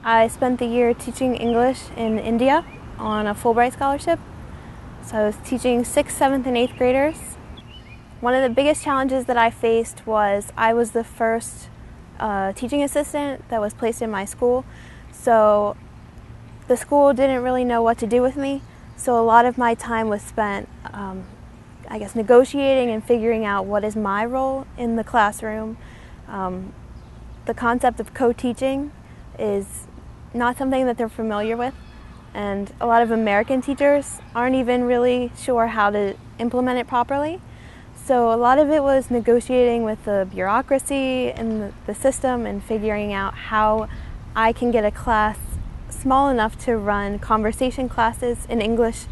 I spent the year teaching English in India on a Fulbright Scholarship. So I was teaching 6th, 7th, and 8th graders. One of the biggest challenges that I faced was I was the first teaching assistant that was placed in my school. So the school didn't really know what to do with me. So a lot of my time was spent, negotiating and figuring out what is my role in the classroom. The concept of co-teaching is not something that they're familiar with, and a lot of American teachers aren't even really sure how to implement it properly. So a lot of it was negotiating with the bureaucracy and the system and figuring out how I can get a class small enough to run conversation classes in English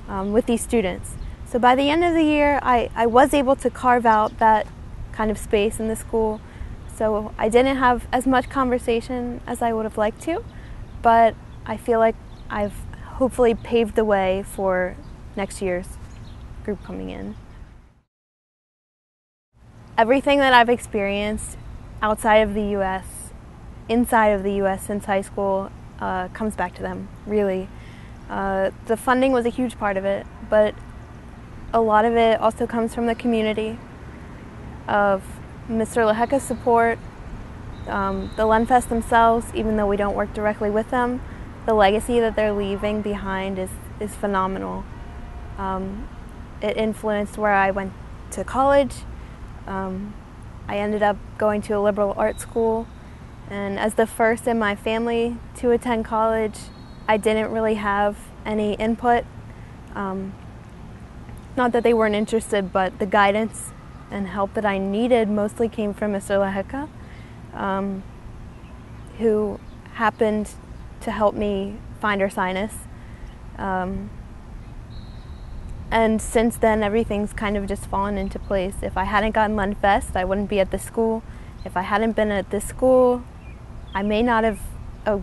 with these students. So by the end of the year, I was able to carve out that kind of space in the school. So I didn't have as much conversation as I would have liked to, but I feel like I've hopefully paved the way for next year's group coming in. Everything that I've experienced outside of the U.S., inside of the U.S. since high school, comes back to them, really. The funding was a huge part of it, but a lot of it also comes from the community of Mr. Lehecka's support, the Lenfest themselves, even though we don't work directly with them. The legacy that they're leaving behind is phenomenal. It influenced where I went to college. I ended up going to a liberal arts school, and as the first in my family to attend college, I didn't really have any input. Not that they weren't interested, but the guidance and help that I needed mostly came from Mr. Lehecka, who happened to help me find Ursinus. And since then, everything's kind of just fallen into place. If I hadn't gotten Lenfest, I wouldn't be at this school. If I hadn't been at this school, I may not have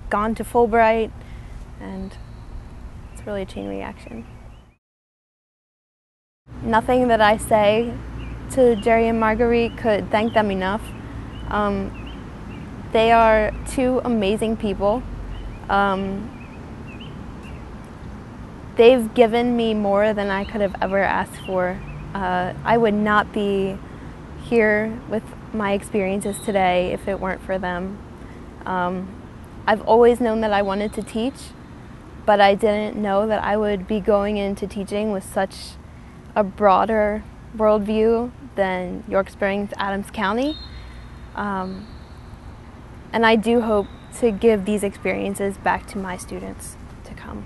gone to Fulbright, and it's really a chain reaction. Nothing that I say to Jerry and Marguerite could thank them enough. They are two amazing people. They've given me more than I could have ever asked for. I would not be here with my experiences today if it weren't for them. I've always known that I wanted to teach, but I didn't know that I would be going into teaching with such a broader worldview than York Springs, Adams County. And I do hope to give these experiences back to my students to come.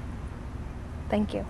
Thank you.